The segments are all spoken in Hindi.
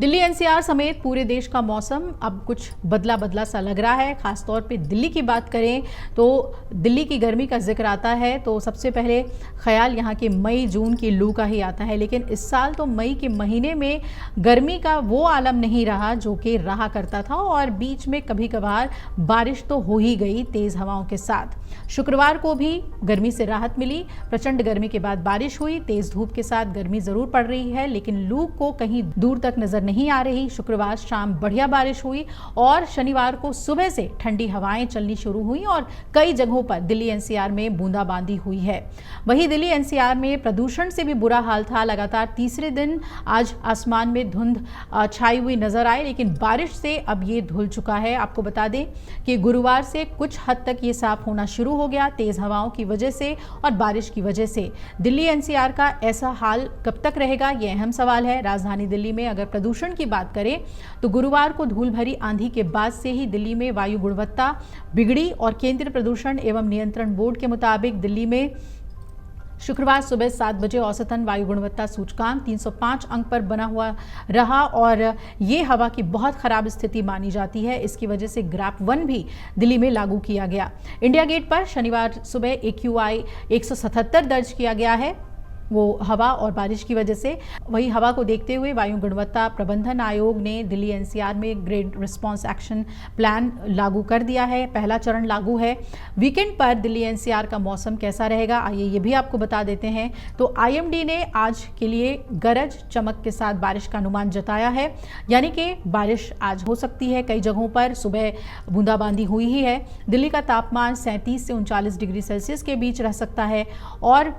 दिल्ली एनसीआर समेत पूरे देश का मौसम अब कुछ बदला बदला सा लग रहा है। खासतौर पे दिल्ली की बात करें तो दिल्ली की गर्मी का जिक्र आता है तो सबसे पहले ख्याल यहाँ के मई जून की लू का ही आता है। लेकिन इस साल तो मई के महीने में गर्मी का वो आलम नहीं रहा जो कि रहा करता था और बीच में कभी कभार बारिश तो हो ही गई तेज़ हवाओं के साथ। शुक्रवार को भी गर्मी से राहत मिली। प्रचंड गर्मी के बाद बारिश हुई। तेज़ धूप के साथ गर्मी ज़रूर पड़ रही है लेकिन लू को कहीं दूर तक नज़र नहीं आ रही। शुक्रवार शाम बढ़िया बारिश हुई और शनिवार को सुबह से ठंडी हवाएं चलनी शुरू हुई और कई जगहों पर दिल्ली एनसीआर में बूंदाबांदी हुई है। वहीं दिल्ली एनसीआर में प्रदूषण से भी बुरा हाल था। लगातार तीसरे दिन आज आसमान में धुंध छाई हुई नजर आई लेकिन बारिश से अब ये धुल चुका है। आपको बता दें कि गुरुवार से कुछ हद तक ये साफ होना शुरू हो गया तेज हवाओं की वजह से और बारिश की वजह से। दिल्ली एनसीआर का ऐसा हाल कब तक रहेगा, ये अहम सवाल है। राजधानी दिल्ली में अगर प्रदूषण की बात करें तो गुरुवार को धूल भरी आंधी के बाद से ही दिल्ली में वायु गुणवत्ता बिगड़ी और केंद्रीय प्रदूषण एवं नियंत्रण बोर्ड के मुताबिक दिल्ली में शुक्रवार सुबह 7 बजे औसतन वायु गुणवत्ता सूचकांक 305 अंक पर बना हुआ रहा और ये हवा की बहुत खराब स्थिति मानी जाती है। इसकी वजह से ग्राफ 1 भी दिल्ली में लागू किया गया। इंडिया गेट पर शनिवार सुबह AQI 177 दर्ज किया गया है, वो हवा और बारिश की वजह से। वही हवा को देखते हुए वायु गुणवत्ता प्रबंधन आयोग ने दिल्ली एनसीआर में ग्रेड रिस्पांस एक्शन प्लान लागू कर दिया है। पहला चरण लागू है। वीकेंड पर दिल्ली एनसीआर का मौसम कैसा रहेगा आइए ये भी आपको बता देते हैं। तो IMD ने आज के लिए गरज चमक के साथ बारिश का अनुमान जताया है, यानी कि बारिश आज हो सकती है। कई जगहों पर सुबह बूंदाबांदी हुई ही है। दिल्ली का तापमान 37 से 39 डिग्री सेल्सियस के बीच रह सकता है। और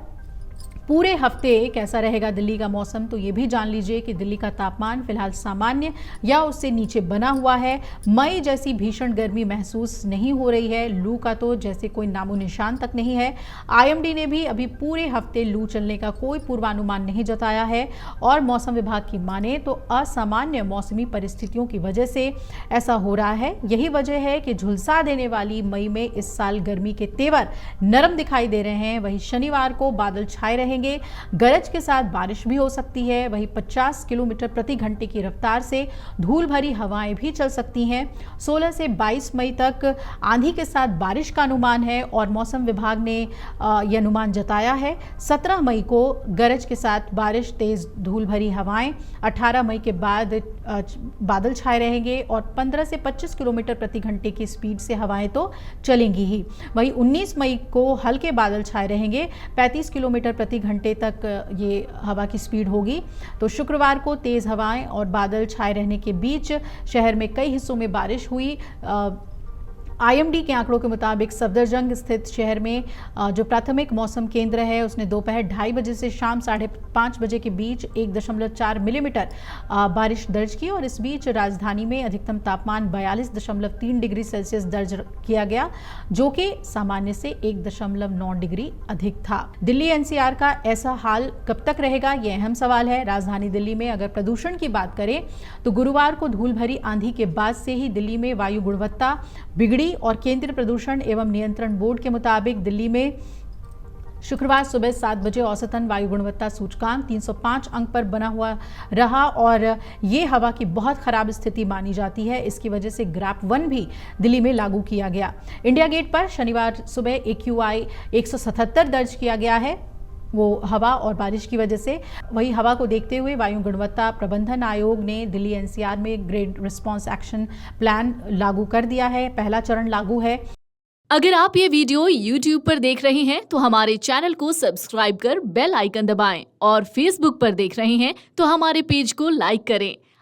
पूरे हफ्ते कैसा रहेगा दिल्ली का मौसम, तो ये भी जान लीजिए कि दिल्ली का तापमान फिलहाल सामान्य या उससे नीचे बना हुआ है। मई जैसी भीषण गर्मी महसूस नहीं हो रही है। लू का तो जैसे कोई नामो निशान तक नहीं है। IMD ने भी अभी पूरे हफ्ते लू चलने का कोई पूर्वानुमान नहीं जताया है और मौसम विभाग की माने तो असामान्य मौसमी परिस्थितियों की वजह से ऐसा हो रहा है। यही वजह है कि झुलसा देने वाली मई में इस साल गर्मी के तेवर नरम दिखाई दे रहे हैं। वहीं शनिवार को बादल छाए रहेंगे, गरज के साथ बारिश भी हो सकती है। वहीं 50 किलोमीटर प्रति घंटे की रफ्तार से धूल भरी हवाएं भी चल सकती हैं। 16 से 22 मई तक आंधी के साथ बारिश का अनुमान है और मौसम विभाग ने यह अनुमान जताया है। 17 मई को गरज के साथ बारिश, तेज धूल भरी हवाएं। 18 मई के बाद बादल छाए रहेंगे और 15 से 25 किलोमीटर प्रति घंटे की स्पीड से हवाएं तो चलेंगी ही। वहीं 19 मई को हल्के बादल छाए रहेंगे। 35 किलोमीटर प्रति घंटे तक ये हवा की स्पीड होगी। तो शुक्रवार को तेज हवाएं और बादल छाए रहने के बीच शहर में कई हिस्सों में बारिश हुई। IMD के आंकड़ों के मुताबिक सफदरजंग स्थित शहर में जो प्राथमिक मौसम केंद्र है उसने दोपहर 2:30 बजे से शाम 5:30 बजे के बीच 1.4 मिलीमीटर बारिश दर्ज की और इस बीच राजधानी में अधिकतम तापमान 42.3 डिग्री सेल्सियस दर्ज किया गया, जो कि सामान्य से 1.9 डिग्री अधिक था। दिल्ली एनसीआर का ऐसा हाल कब तक रहेगा, ये अहम सवाल है। राजधानी दिल्ली में अगर प्रदूषण की बात करें तो गुरुवार को धूल भरी आंधी के बाद से ही दिल्ली में वायु गुणवत्ता बिगड़ी और केंद्रीय प्रदूषण एवं नियंत्रण बोर्ड के मुताबिक दिल्ली में शुक्रवार सुबह 7 बजे औसतन वायु गुणवत्ता सूचकांक 305 अंक पर बना हुआ रहा और ये हवा की बहुत खराब स्थिति मानी जाती है। इसकी वजह से ग्राफ 1 भी दिल्ली में लागू किया गया। इंडिया गेट पर शनिवार सुबह AQI 177 दर्ज किया गया है, वो हवा और बारिश की वजह से। वही हवा को देखते हुए वायु गुणवत्ता प्रबंधन आयोग ने दिल्ली एनसीआर में ग्रेड रिस्पांस एक्शन प्लान लागू कर दिया है। पहला चरण लागू है। अगर आप ये वीडियो YouTube पर देख रहे हैं तो हमारे चैनल को सब्सक्राइब कर बेल आइकन दबाएं और Facebook पर देख रहे हैं तो हमारे पेज को लाइक करें।